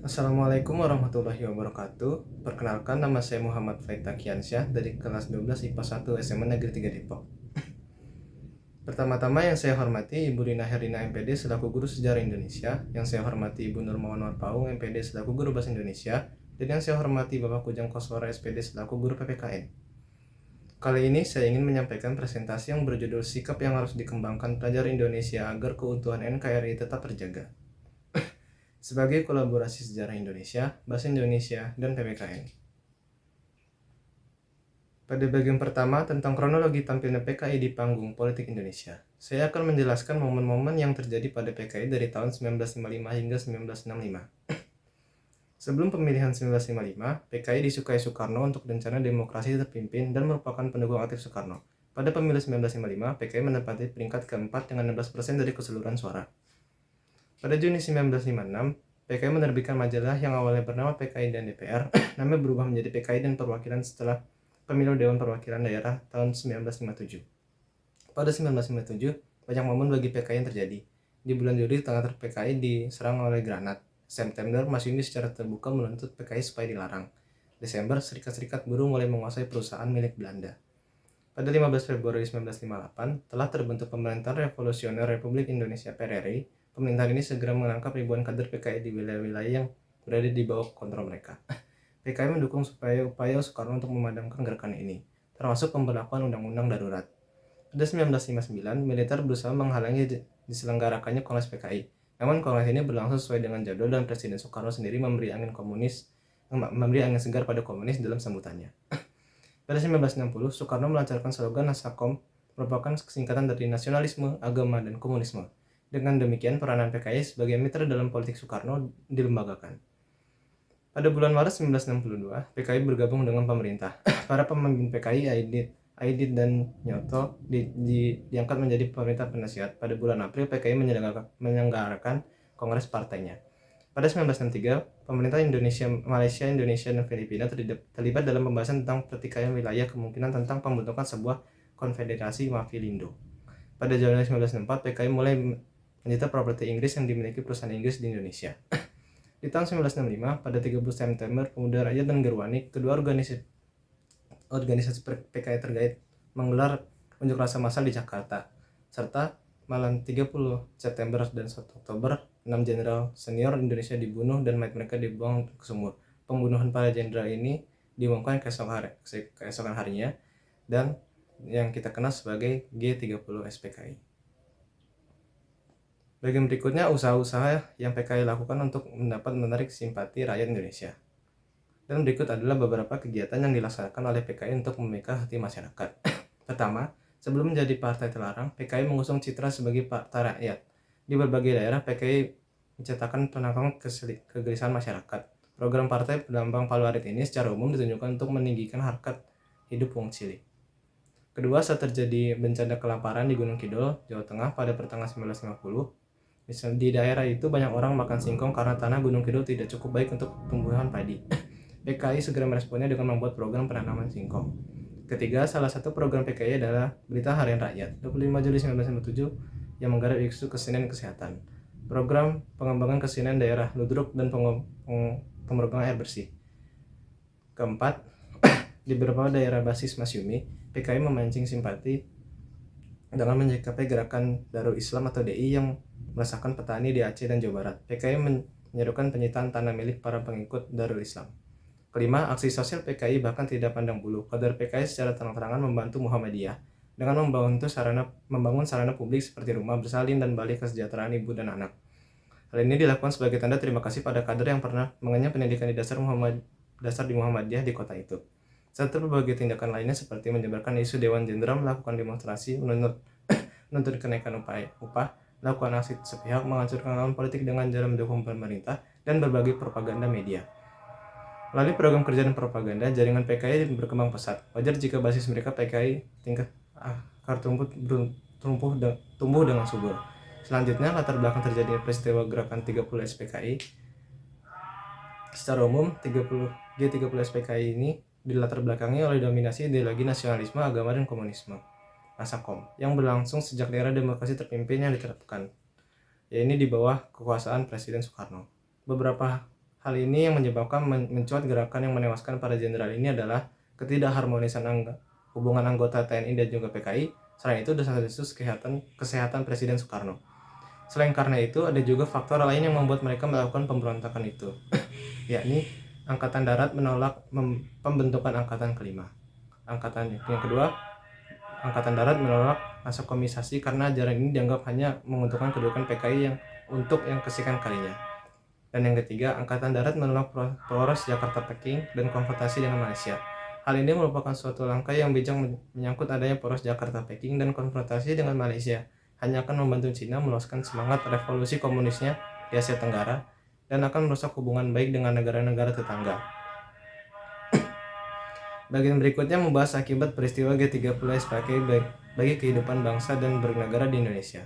Assalamualaikum warahmatullahi wabarakatuh. Perkenalkan, nama saya Muhammad Faita Kiansyah dari kelas 12 IPA 1 SMA Negeri 3 Depok. Pertama-tama yang saya hormati Ibu Rina Herina MPD selaku Guru Sejarah Indonesia, yang saya hormati Ibu Nurmawan Warpaung MPD selaku Guru Bahasa Indonesia, dan yang saya hormati Bapak Kujang Koswara SPD selaku Guru PPKN. Kali ini saya ingin menyampaikan presentasi yang berjudul Sikap yang harus dikembangkan pelajar Indonesia agar keutuhan NKRI tetap terjaga, sebagai kolaborasi sejarah Indonesia, Bahasa Indonesia, dan PPKN. Pada bagian pertama tentang kronologi tampilnya PKI di panggung politik Indonesia, saya akan menjelaskan momen-momen yang terjadi pada PKI dari tahun 1955 hingga 1965. Sebelum pemilihan 1955, PKI disukai Soekarno untuk rencana demokrasi terpimpin dan merupakan pendukung aktif Soekarno. Pada pemilu 1955, PKI menempati peringkat keempat dengan 16% dari keseluruhan suara. Pada Juni 1956, PKI menerbitkan majalah yang awalnya bernama PKI dan DPR, namanya berubah menjadi PKI dan Perwakilan setelah Pemilu Dewan Perwakilan Daerah tahun 1957. Pada 1957, banyak momen bagi PKI yang terjadi. Di bulan Juli, tengah PKI diserang oleh granat. September, Masyumi secara terbuka menuntut PKI supaya dilarang. Desember, serikat-serikat buruh mulai menguasai perusahaan milik Belanda. Pada 15 Februari 1958, telah terbentuk Pemerintahan Revolusioner Republik Indonesia (PRRI). Pemerintahan ini segera menangkap ribuan kader PKI di wilayah-wilayah yang berada di bawah kontrol mereka. PKI mendukung upaya Soekarno untuk memadamkan gerakan ini, termasuk pemberlakuan undang-undang darurat. Pada 1959, militer berusaha menghalangi diselenggarakannya Kongres PKI. Namun Kongres ini berlangsung sesuai dengan jadwal dan Presiden Soekarno sendiri memberi angin segar pada komunis dalam sambutannya. Pada 1960, Soekarno melancarkan slogan Nasakom, merupakan singkatan dari nasionalisme, agama, dan komunisme. Dengan demikian, peranan PKI sebagai mitra dalam politik Soekarno dilembagakan. Pada bulan Maret 1962, PKI bergabung dengan pemerintah. Para pemimpin PKI, Aidit dan Nyoto, diangkat menjadi pemerintah penasihat. Pada bulan April, PKI menyelenggarakan kongres partainya. Pada 1963, pemerintah Indonesia, Malaysia, Indonesia, dan Filipina terlibat dalam pembahasan tentang pertikaian wilayah, kemungkinan tentang pembentukan sebuah konfederasi Mafilindo. Pada Januari 1964, PKI mulai menyita properti Inggris yang dimiliki perusahaan Inggris di Indonesia. Di tahun 1965, pada 30 September, Pemuda Rakyat dan Gerwani, kedua organisasi PKI terkait, menggelar unjuk rasa massal di Jakarta, serta malam 30 September dan 1 Oktober, 6 jenderal senior Indonesia dibunuh dan mayat mereka dibuang ke sumur. Pembunuhan para jenderal ini diumumkan keesokan harinya, dan yang kita kenal sebagai G30 SPKI. Bagian berikutnya, usaha-usaha yang PKI lakukan untuk menarik simpati rakyat Indonesia. Dan berikut adalah beberapa kegiatan yang dilaksanakan oleh PKI untuk memikat hati masyarakat. Pertama, sebelum menjadi partai terlarang, PKI mengusung citra sebagai partai rakyat. Di berbagai daerah, PKI mencetakkan penangkang kegelisahan masyarakat. Program partai berlambang palu arit ini secara umum ditunjukkan untuk meninggikan harkat hidup wong cilik. Kedua, saat terjadi bencana kelaparan di Gunung Kidul, Jawa Tengah pada pertengahan 1950, di daerah itu banyak orang makan singkong karena tanah Gunung Kidul tidak cukup baik untuk tumbuhan padi. PKI segera meresponnya dengan membuat program penanaman singkong. Ketiga, salah satu program PKI adalah Berita Harian Rakyat, 25 Juli 1957, yang menggarap isu kesenian kesehatan, program pengembangan kesenian daerah ludruk, dan pengembangan air bersih. Keempat, di beberapa daerah basis Masyumi, PKI memancing simpati dengan menyikapi gerakan Darul Islam atau DI yang merasakan petani di Aceh dan Jawa Barat. PKI menyerukan penyitaan tanah milik para pengikut Darul Islam. Kelima, aksi sosial PKI bahkan tidak pandang bulu. Kader PKI secara terang-terangan membantu Muhammadiyah dengan membangun sarana publik seperti rumah bersalin dan balai kesejahteraan ibu dan anak. Hal ini dilakukan sebagai tanda terima kasih pada kader yang pernah mengenyam pendidikan di dasar di Muhammadiyah di kota itu. Serta berbagai tindakan lainnya seperti menyebarkan isu Dewan Jenderal, melakukan demonstrasi, menuntut kenaikan upah, melakukan aksi sepihak, menghancurkan lawan politik dengan cara mendukung pemerintah, dan berbagai propaganda media. Melalui program kerja dan propaganda, jaringan PKI berkembang pesat. Wajar jika basis mereka PKI tingkat akar tumbuh dengan subur. Selanjutnya, latar belakang terjadinya peristiwa gerakan 30 SPKI. Secara umum, G30 SPKI ini dilatar belakangi oleh dominasi ideologi nasionalisme, agama, dan komunisme, Nasakom, yang berlangsung sejak era demokrasi terpimpin yang diterapkan, yaitu di bawah kekuasaan Presiden Soekarno. Beberapa Hal ini yang menyebabkan mencuat gerakan yang menewaskan para jenderal ini adalah ketidakharmonisan hubungan anggota TNI dan juga PKI. Selain itu, desas-desus kesehatan Presiden Soekarno. Selain karena itu, ada juga faktor lain yang membuat mereka melakukan pemberontakan itu, yakni Angkatan Darat menolak pembentukan Angkatan Kelima. Yang kedua, Angkatan Darat menolak nasakomisasi karena ajaran ini dianggap hanya menguntungkan kedudukan PKI untuk yang kesekian kalinya. Dan yang ketiga, Angkatan Darat menolak poros Jakarta-Peking dan konfrontasi dengan Malaysia. Hal ini merupakan suatu langkah yang bijak menyangkut adanya poros Jakarta-Peking dan konfrontasi dengan Malaysia hanya akan membantu Cina meloloskan semangat revolusi komunisnya di Asia Tenggara dan akan merusak hubungan baik dengan negara-negara tetangga. Bagian berikutnya membahas akibat peristiwa G30 SPKI bagi kehidupan bangsa dan bernegara di Indonesia.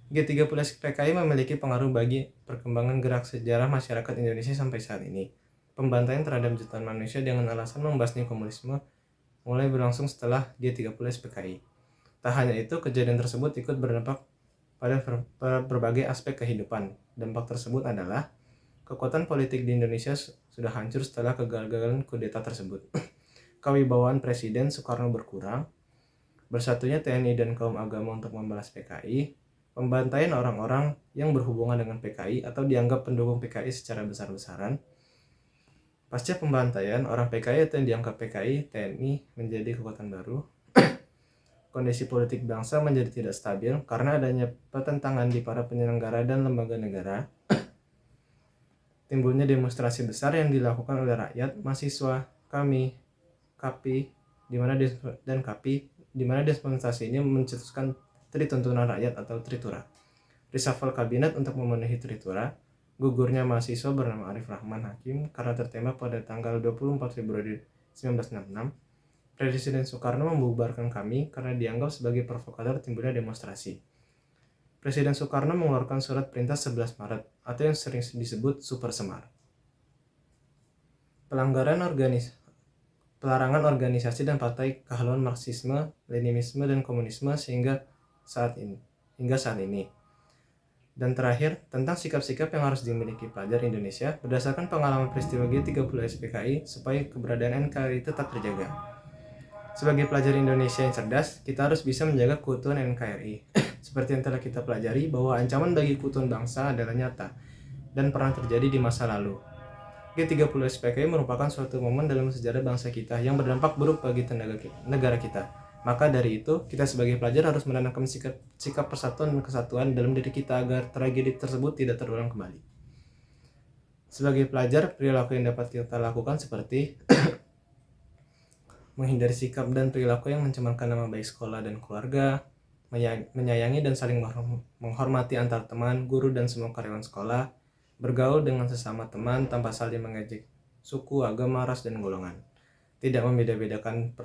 G30 SPKI memiliki pengaruh bagi perkembangan gerak sejarah masyarakat Indonesia sampai saat ini. Pembantaian terhadap jutaan manusia dengan alasan membasmi komunisme mulai berlangsung setelah G30 SPKI. Tak hanya itu, kejadian tersebut ikut berdampak pada berbagai aspek kehidupan. Dampak tersebut adalah kekuatan politik di Indonesia sudah hancur setelah kegagalan kudeta tersebut. Kewibawaan Presiden Soekarno berkurang, bersatunya TNI dan kaum agama untuk membalas PKI, pembantaian orang-orang yang berhubungan dengan PKI atau dianggap pendukung PKI secara besar-besaran. Pasca pembantaian, orang PKI atau yang dianggap PKI, TNI menjadi kekuatan baru. Kondisi politik bangsa menjadi tidak stabil karena adanya pertentangan di para penyelenggara dan lembaga negara. Timbulnya demonstrasi besar yang dilakukan oleh rakyat, mahasiswa, KAPI, di mana demonstrasi ini mencetuskan Trituntunan Rakyat atau Tritura. Reshuffle kabinet untuk memenuhi Tritura, gugurnya mahasiswa bernama Arif Rahman Hakim karena tertembak pada tanggal 24 Februari 1966. Presiden Soekarno membubarkan KAMI karena dianggap sebagai provokator timbulnya demonstrasi. Presiden Soekarno mengeluarkan surat perintah 11 Maret atau yang sering disebut Super Semar. Pelarangan organisasi dan partai kehaluan Marxisme, Leninisme, dan Komunisme hingga saat ini. Dan terakhir, tentang sikap-sikap yang harus dimiliki pelajar Indonesia berdasarkan pengalaman peristiwa G30 SPKI supaya keberadaan NKRI tetap terjaga. Sebagai pelajar Indonesia yang cerdas, kita harus bisa menjaga keutuhan NKRI. Seperti yang telah kita pelajari bahwa ancaman bagi keutuhan bangsa adalah nyata dan pernah terjadi di masa lalu. G30 SPKI merupakan suatu momen dalam sejarah bangsa kita yang berdampak buruk bagi negara kita. Maka dari itu, kita sebagai pelajar harus menanamkan sikap persatuan dan kesatuan dalam diri kita agar tragedi tersebut tidak terulang kembali. Sebagai pelajar, perilaku yang dapat kita lakukan seperti menghindari sikap dan perilaku yang mencemarkan nama baik sekolah dan keluarga, menyayangi dan saling menghormati antar teman, guru, dan semua karyawan sekolah, bergaul dengan sesama teman tanpa saling mengejek suku, agama, ras, dan golongan, tidak membeda-bedakan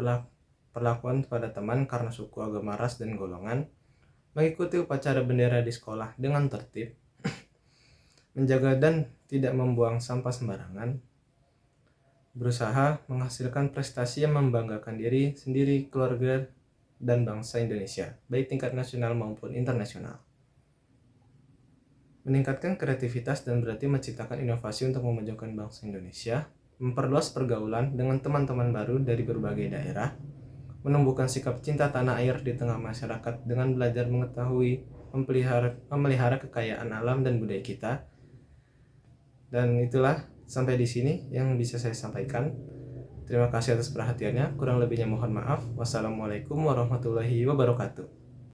perlakuan pada teman karena suku, agama, ras, dan golongan, mengikuti upacara bendera di sekolah dengan tertib, menjaga dan tidak membuang sampah sembarangan, berusaha menghasilkan prestasi yang membanggakan diri sendiri, keluarga, dan bangsa Indonesia, baik tingkat nasional maupun internasional. Meningkatkan kreativitas dan berarti menciptakan inovasi untuk memajukan bangsa Indonesia, memperluas pergaulan dengan teman-teman baru dari berbagai daerah, menumbuhkan sikap cinta tanah air di tengah masyarakat dengan belajar mengetahui, memelihara kekayaan alam dan budaya kita. Dan itulah sampai di sini yang bisa saya sampaikan. Terima kasih atas perhatiannya. Kurang lebihnya mohon maaf. Wassalamualaikum warahmatullahi wabarakatuh.